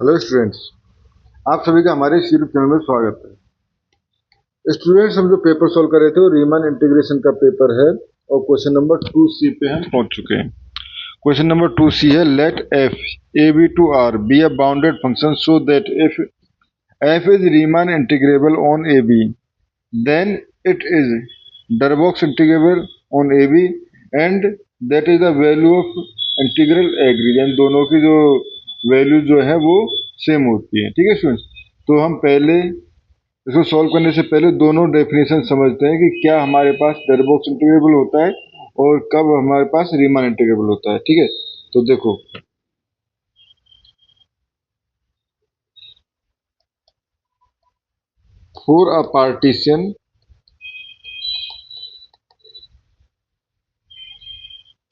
Hello students, आप सभी का हमारे इस यूट्यूब चैनल में स्वागत है। स्टूडेंट्स, हम जो पेपर सॉल्व कर रहे थे वो रीमान इंटीग्रेशन का पेपर है और क्वेश्चन नंबर 2C पे हम पहुंच चुके हैं। क्वेश्चन नंबर 2C है, late f a b to r be a bounded function so that if f is Riemann integrable on a b then it is Darboux integrable on a b and that is the value of integral agree, यानी दोनों की जो value जो है वो same होती है। ठीक है स्टूडेंट्स, तो हम पहले इसको सॉल्व करने से पहले दोनों डेफिनेशन समझते हैं कि क्या हमारे पास डरबॉक्स इंटीग्रेबल होता है और कब हमारे पास रीमान इंटीग्रेबल होता है। ठीक है, तो देखो, for a partition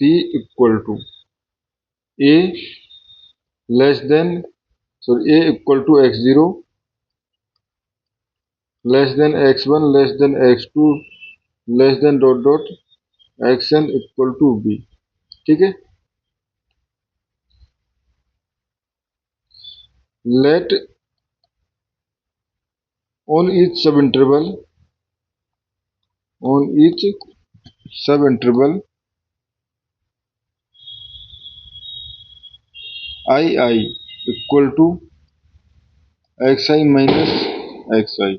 p equal to a less than a equal to x0 less than x1 less than x2 less than dot dot xn equal to b। ठीक है, let on each subinterval i equal to xi minus xi।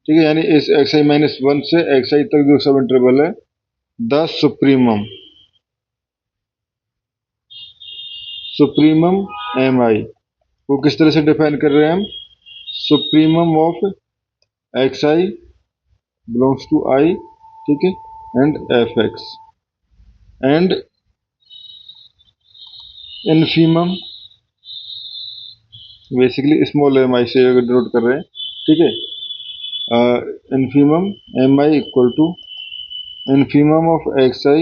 ठीक है, यानी इस xi minus 1 से xi तक जो सब इंटरवल है, द सुप्रीमम mi को किस तरह से डिफाइन कर रहे हैं हम? Supremum of xi belongs to i, ठीक है, and fx and infimum, basically small mi से डिनोट कर रहे हैं। ठीक है, infimum mi equal to infimum of xi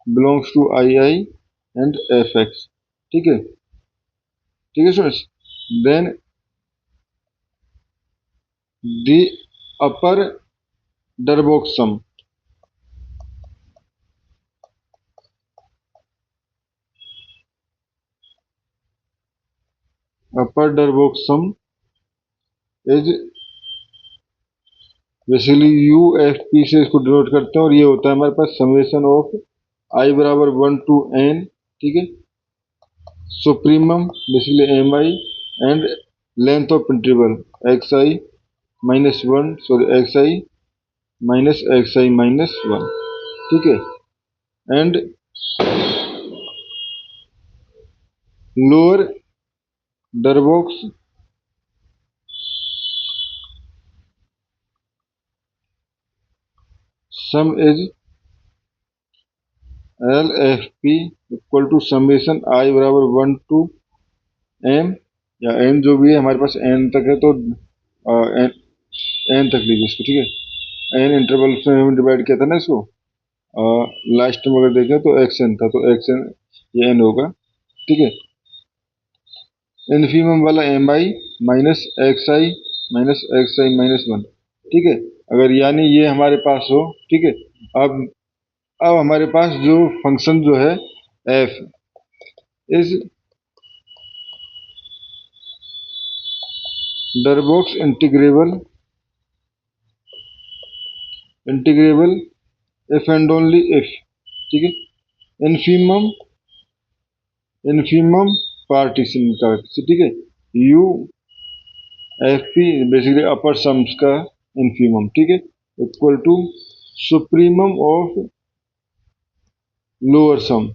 belongs to ii and fx। ठीक है, ठीक है students, then the upper Darboux sum, upper Darboux sum is basically U F P से इसको डिनोट करते हैं और ये होता है हमारे पास समेशन ऑफ आई बराबर 1 टू n। ठीक है, supremum basically M I and length of interval X I minus 1, sorry X I minus 1। ठीक है, and lower Darboux sum is L F P equal to summation I बराबर 1 to M, या N जो भी है हमारे पास एन तक है, तो एन तक लीजिए इसको। ठीक है, एन इंटरवल से हमने डिवाइड किया था ना इसको, लास्ट में अगर देखें तो एक्स एन था, तो एक्स एन ये एन होगा। ठीक है, इनफीमम वाला एम आई माइनस एक्स आई माइनस 1। ठीक है, अगर यानी ये हमारे पास हो, ठीक है, अब हमारे पास जो फंक्शन जो है F is Darboux integrable if and only if. ठीक है, इनफीमम इनफीमम पार्टीशन का, ठीक है, U F P basically upper sums का इनफीमम, ठीक है, equal to supremum of lower sum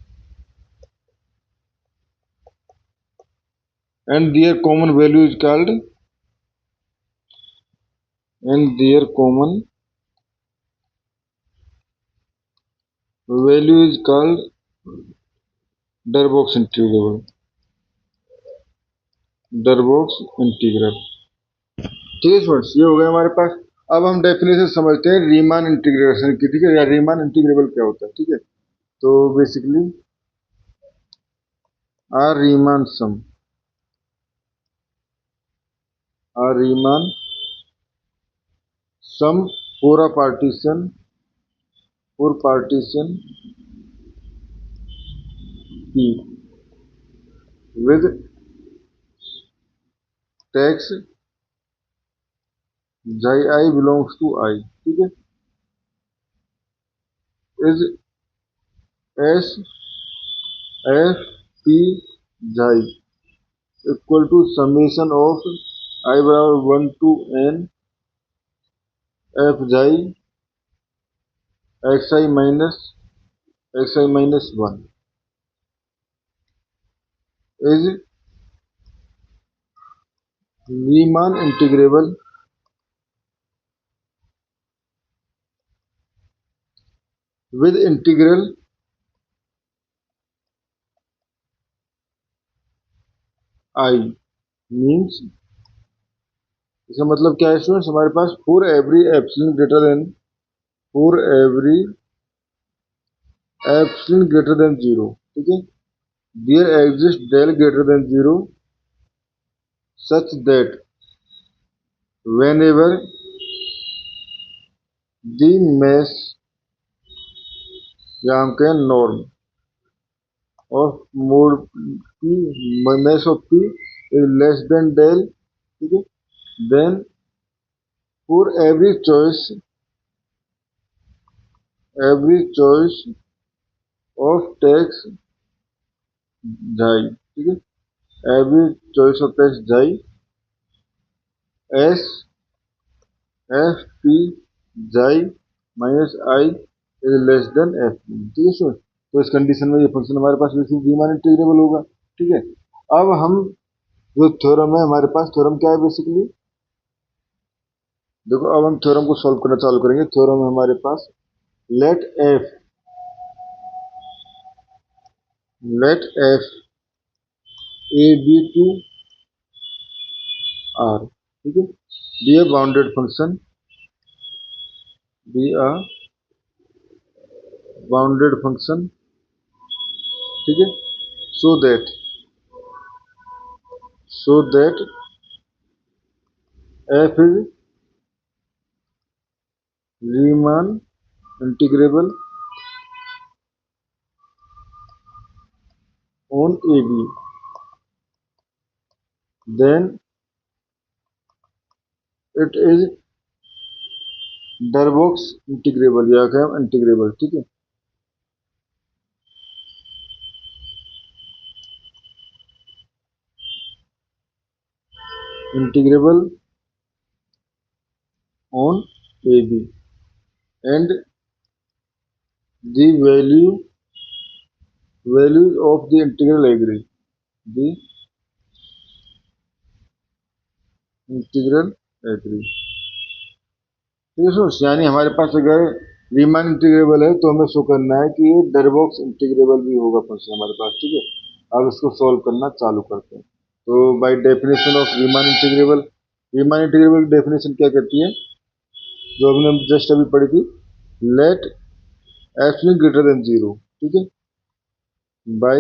and their common value is called Darboux integral. ठीक है स्टूडेंट्स, ये हो गया हमारे पास। अब हम डेफिनेशन समझते हैं रीमान इंटीग्रेशन की। ठीक है, या रीमान इंटीग्रेबल क्या होता है। ठीक है, तो बेसिकली आ रीमान सम आ रीमान सम पूरा पार्टीशन P with टैक्स जाई आई बिलोंग्स टू आई, ठीक है, is S F P xi equal to summation of I बराबर 1 to n F xi X I minus 1 is Riemann integrable with integral I means, इसका मतलब क्या है students, हमारे पास for every epsilon greater than, for every epsilon greater than 0, ठीक है, there exist del greater than 0 such that whenever the mesh या हम कहें norm of mode p mesh of p is less than del, ठीक है, then for every choice of text जाई, ठीक है, every choice of text जाई s f p जाई minus I is less then F, ठीक है सर। तो इस कंडीशन में ये फंक्शन हमारे पास रीमान इंटीग्रेबल होगा, ठीक है। अब हम जो थ्योरम है हमारे पास, थ्योरम क्या है बेसिकली, देखो अब हम थ्योरम को सॉल्व करना चालू करेंगे। थ्योरम है हमारे पास let F A B to R, ठीक है, be a bounded function, be a bounded function, ठीक है, so that F is Riemann integrable on AB, then it is Darboux integrable या क्या इंटीग्रेबल, ठीक है, integrable on AB and the values of the integral agree, the integral agree, ठीक है सोच, यानी हमारे पास अगर रीमान इंटीग्रेबल है तो हमें शो करना है कि ये डरबॉक्स इंटीग्रेबल भी होगा फंक्शन हमारे पास, ठीक है। अब इसको सॉल्व करना चालू करते हैं। तो by definition of Riemann integrable की डेफिनेशन क्या कहती है, जो हमने जस्ट अभी पढ़ी थी, लेट एप्सिलॉन ग्रेटर देन 0, ठीक है, by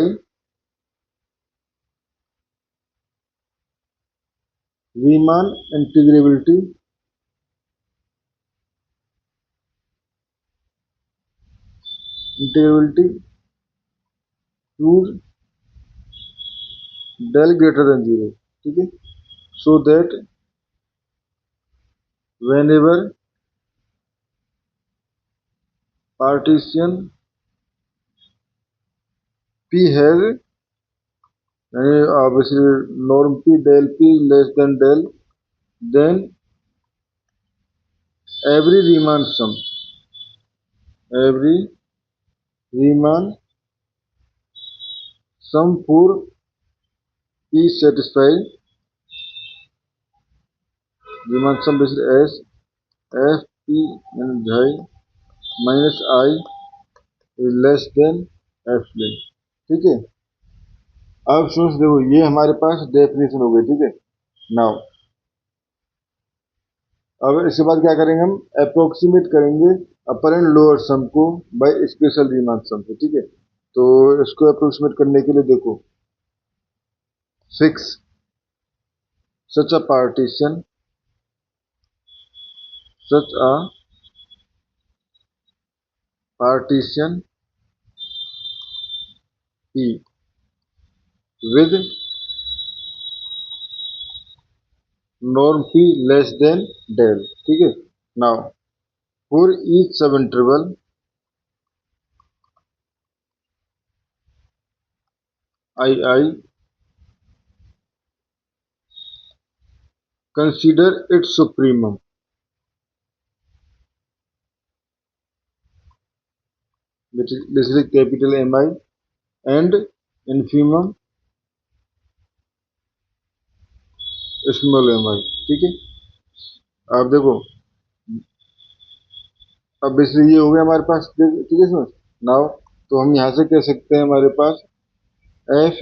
Riemann integrability to del greater than 0, ठीक है, so that whenever partition p has, यानी obviously norm p del p less than del, then every Riemann sum for p satisfy, Riemann sum basically as f p and j minus I is less than f length, ठीक है। अब सोच देखो ये हमारे पास definition हो गई, ठीक है। नाउ अब इसके बाद क्या करेंगे, हम अप्रोक्सीमेट करेंगे अपर एंड लोअर सम को बाय स्पेशल रीमान सम से, ठीक है। तो इसको अप्रोक्सीमेट करने के लिए देखो, fix such a partition P with norm p less than del, ठीक है। Now for each subinterval I consider its supremum, basically capital MI and infimum small mi, ठीक है। अब देखो, अब बेसिकली ये हो गया हमारे पास, ठीक है समझ। नाउ तो हम यहाँ से कह सकते हैं हमारे पास F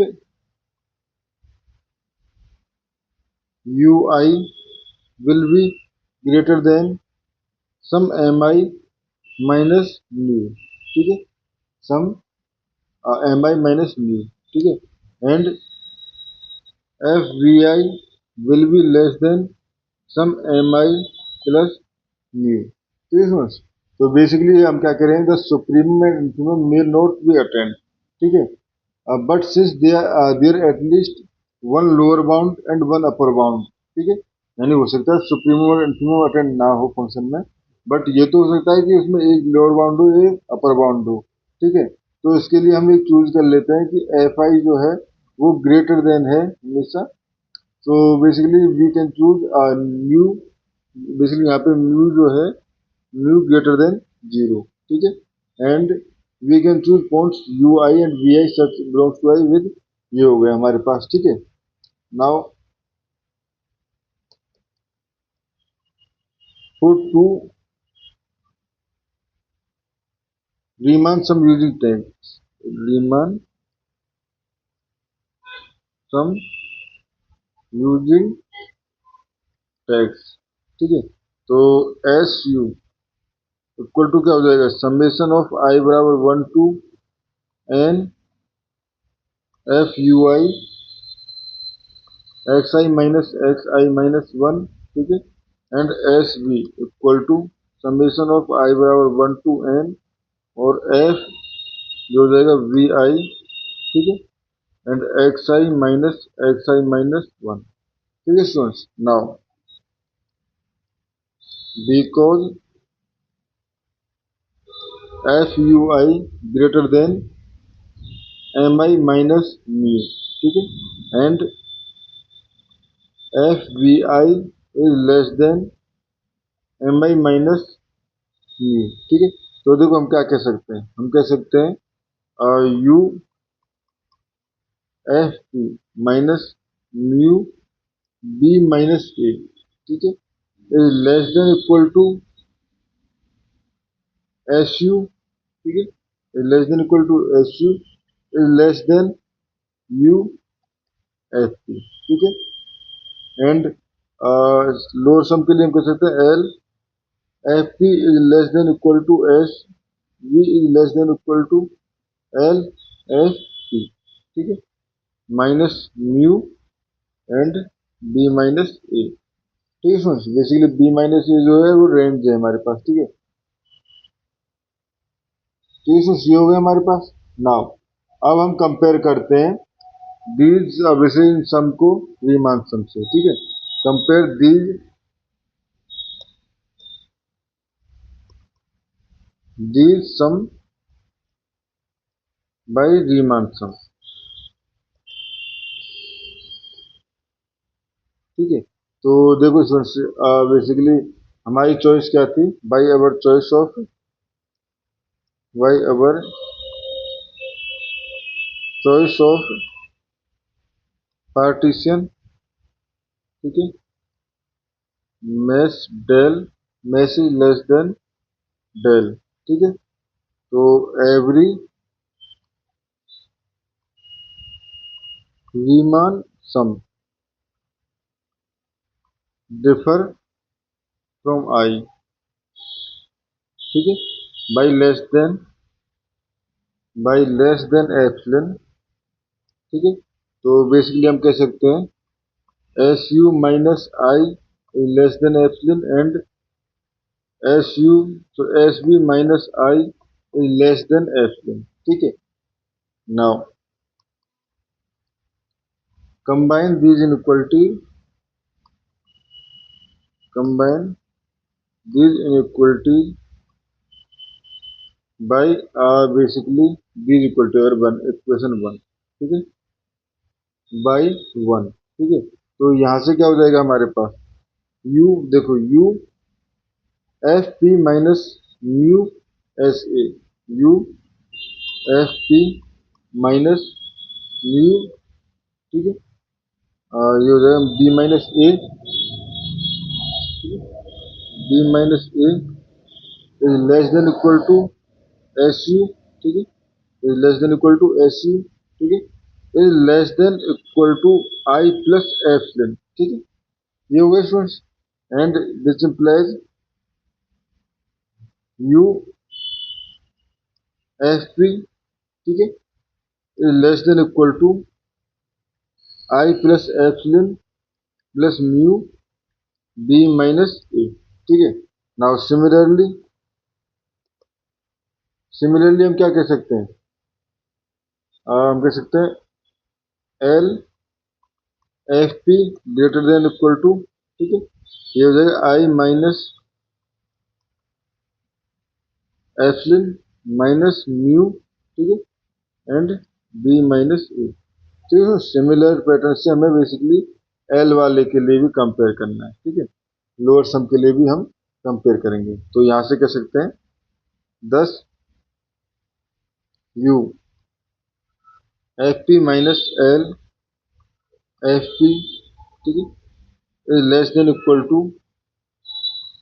you I will be greater than sum M I minus nu, ठीक है। सम एम आई माइनस न्यू, ठीक है। And F we I will be less than sum M I plus nu, ठीक है समझ। तो बेसिकली हम क्या करेंगे, the supremum and infimum may not be attained, ठीक है। But since there at least one lower bound and one upper bound, ठीक है। यानी हो सकता है सुप्रीमम और इंफीमम अटेंड ना हो फंक्शन में, बट ये तो हो सकता है कि उसमें एक लोअर बाउंड हो एक अपर बाउंड हो, ठीक है। तो इसके लिए हम एक चूज कर लेते हैं कि एफ आई जो है वो ग्रेटर देन है हमेशा। तो basically we can choose new, basically यहाँ पे म्यू जो है म्यू ग्रेटर देन जीरो, ठीक है। And we can choose points u i and v i such belongs to I with, ये हो गया हमारे पास, ठीक है। Now for two Riemann sum using tags, Riemann sum using tags, ठीक है। तो एस यू इक्वल टू क्या हो जाएगा, समेशन ऑफ आई बराबर 1 to N F you I X I minus X I minus one, ठीक है। And S V equal to summation of I बराबर 1 टू एन और एफ जो हो जाएगा वी आई, ठीक है। And x I minus one, ठीक है students. Now because f you i greater than m I minus mu, ठीक है। And F we i is less than m I minus mu, ठीक है। तो देखो हम क्या कह सकते हैं, हम कह सकते हैं U F P minus mu B minus A, ठीक है, is less than equal to S U, ठीक है, is less than equal to S U is less than U F P, ठीक है। एंड लोअर सम के लिए हम कह सकते हैं L F P is less than equal to S V is less than equal to L F P, ठीक है, minus mu and B minus A, ठीक है friends. Basically B minus A जो है वो रेंज है हमारे पास, ठीक है। ठीक है फ्रेंड्स, ये हो गया हमारे पास। नाउ अब हम कंपेयर करते हैं दीज बेसिकली सम को रीमान सम से, ठीक है। Compare these sum by Riemann sum, ठीक है। तो देखो फ्रेंड्स, बेसिकली हमारी चॉइस क्या थी, by our choice of by our choice of partition, ठीक है। Mesh del mesh is less than del, ठीक है। तो every Riemann sum differ from I, ठीक है, बाई लेस देन एप्सिलॉन, ठीक है। तो बेसिकली हम कह सकते हैं s u minus I is less than epsilon and s u so s b minus I is less than epsilon, ठीक है। Now combine these inequality combine these inequalities by basically these equal to और one equation one, ठीक है, by one, ठीक है। तो यहाँ से क्या हो जाएगा हमारे पास u, देखो u F P minus mu S A, U F P minus mu, ठीक है, ये हो जाएगा B minus A, B minus A is less than equal to S U, ठीक है, is less than equal to S U, ठीक है, is less than equal to I plus epsilon, ठीक है, ये हो गया students. And this implies U F P, ठीक है, is less than equal to I plus epsilon plus mu B minus A, ठीक है। नाउ सिमिलरली हम क्या कह सकते हैं, हम कह सकते हैं L F p greater than equal to, ठीक है, ये हो जाएगा आई माइनस एफलिन माइनस म्यू, ठीक है, एंड बी माइनस ए, ठीक है। सिमिलर पैटर्न से हमें बेसिकली एल वाले के लिए भी कंपेयर करना है, ठीक है, लोअर सम के लिए भी हम कंपेयर करेंगे। तो यहां से कह सकते हैं 10 u F P minus L F P, ठीक है, is less than equal to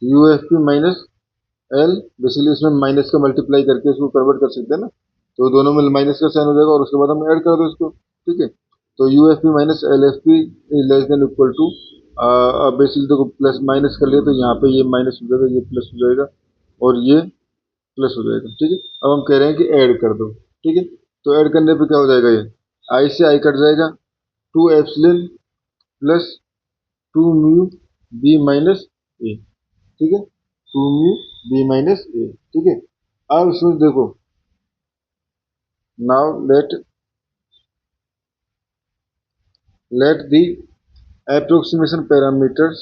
U F P minus l, basically इसमें माइनस का मल्टीप्लाई करके इसको कन्वर्ट कर सकते हैं ना, तो दोनों में माइनस का साइन हो जाएगा और उसके बाद हम ऐड कर दो इसको, ठीक है। तो u F P minus L F P is less than equal to, basically देखो प्लस माइनस कर लिया तो यहाँ पे ये माइनस हो जाएगा, ये प्लस हो जाएगा और ये प्लस हो जाएगा, ठीक है। अब हम कह रहे हैं कि ऐड कर दो, ठीक है, तो ऐड करने पे क्या हो जाएगा, ये आई से आई कट जाएगा, two epsilon plus two mu B minus A, ठीक है, two mu B minus A, ठीक है। अब इसमें देखो now let the approximation parameters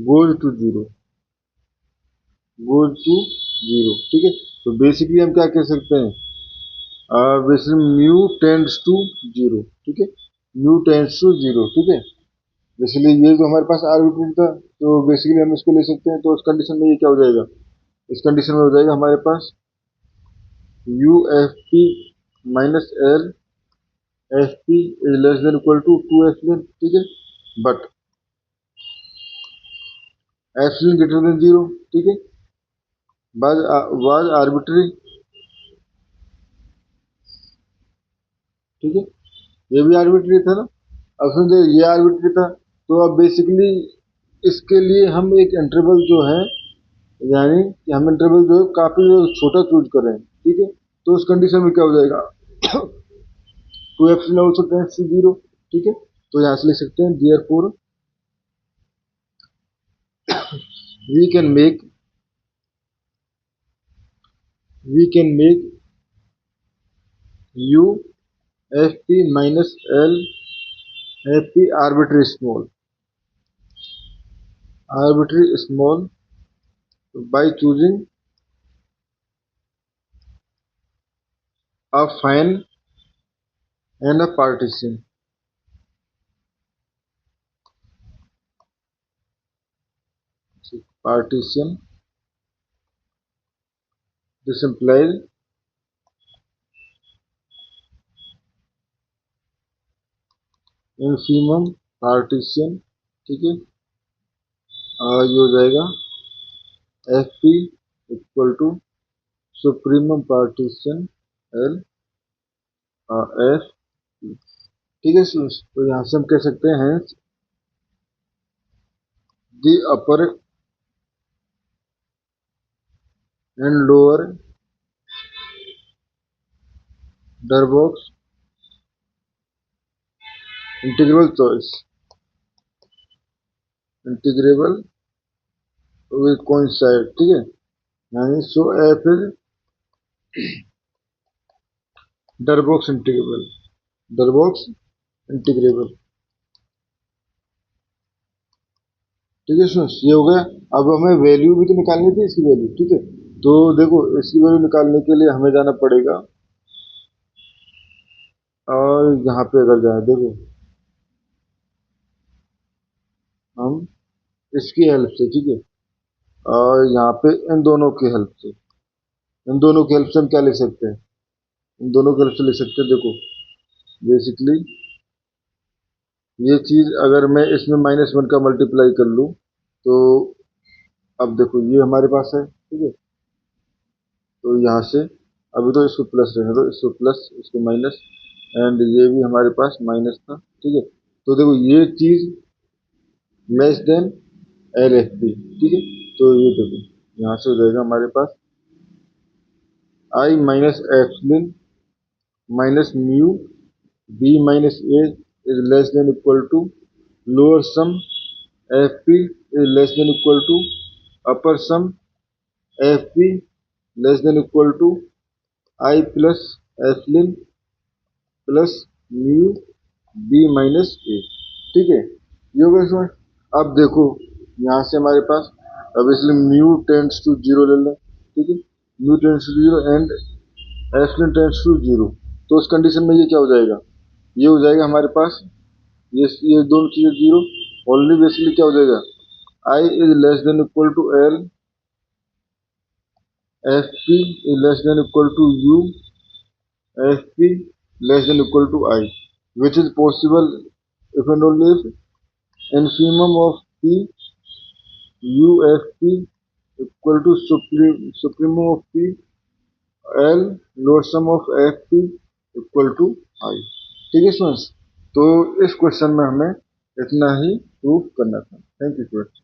goes to zero, ठीक है। तो बेसिकली हम क्या कह सकते हैं, basically mu tends to zero, ठीक है, म्यू टेंड्स टू जीरो, ठीक है। बेसिकली ये जो हमारे पास आर्बिट्रेरी था तो बेसिकली हम इसको ले सकते हैं, तो उस कंडीशन में ये क्या हो जाएगा, इस कंडीशन में हो जाएगा हमारे पास U F P minus L F P is less than equal to two epsilon, ठीक है, but epsilon greater than zero, ठीक है, वाज आर्बिट्री, ठीक है, ये भी आर्बिट्री था ना। अब समझो ये आर्बिट्री था, तो अब बेसिकली इसके लिए हम एक इंटरवल जो है, यानी कि हम इंटरवल जो है काफी छोटा चूज करें, ठीक है, तो उस कंडीशन में क्या हो जाएगा two epsilon also tends to zero, ठीक है। तो यहाँ से लिख सकते हैं therefore we can make u F P minus L F p arbitrary small by choosing a fan and a partition. Partition. This implies infimum partition, ठीक है, ये हो जाएगा F P equal to supremum partition L F, ठीक है। तो यहाँ से हम कह सकते हैं the upper and lower Darboux integrable choice, integrable with coincide, ठीक है, यानी so F is Darboux integrable, Darboux integrable. ठीक है स्टूडेंट्स, ये हो गया। अब हमें वैल्यू भी तो निकालनी थी, इसकी वैल्यू। ठीक है, तो देखो इसकी वैल्यू निकालने के लिए हमें जाना पड़ेगा, और यहाँ पे अगर जाए देखो हम इसकी हेल्प से, ठीक है, और यहाँ पे इन दोनों की हेल्प से, इन दोनों की हेल्प से हम क्या लिख सकते हैं, इन दोनों की हेल्प से लिख सकते हैं। देखो बेसिकली ये चीज अगर मैं इसमें -1 का मल्टीप्लाई कर लूँ तो अब देखो ये हमारे पास है, ठीक है, तो यहाँ से अभी तो इसको प्लस रहने दो, इसको प्लस इसको माइनस, एंड ये भी हमारे पास माइनस था। ठीक है, तो देखो ये चीज less than L F P. ठीक है, तो ये देखो यहाँ से हो जाएगा हमारे पास I minus epsilon minus mu B minus A is less than equal to lower sum F P is less than equal to upper sum F P less than equal to I plus epsilon plus mu B minus A. ठीक है, ये होगा इसमें। अब देखो यहाँ से हमारे पास, अब इसलिए म्यू टेंड्स टू जीरो ले लें। ठीक है, mu tends to zero and epsilon tends to zero, तो उस कंडीशन में ये क्या हो जाएगा, ये हो जाएगा हमारे पास ये दोनों चीजें जीरो। ओनली बेसिकली क्या हो जाएगा, I is less than equal to L, F P is less than equal to you, F P less than equal to I, which is possible if and only if infimum of P U F P equal to supremum of P L lower sum of F P equal to I। ठीक है students, तो इस question में हमें इतना ही proof करना था। Thank you students.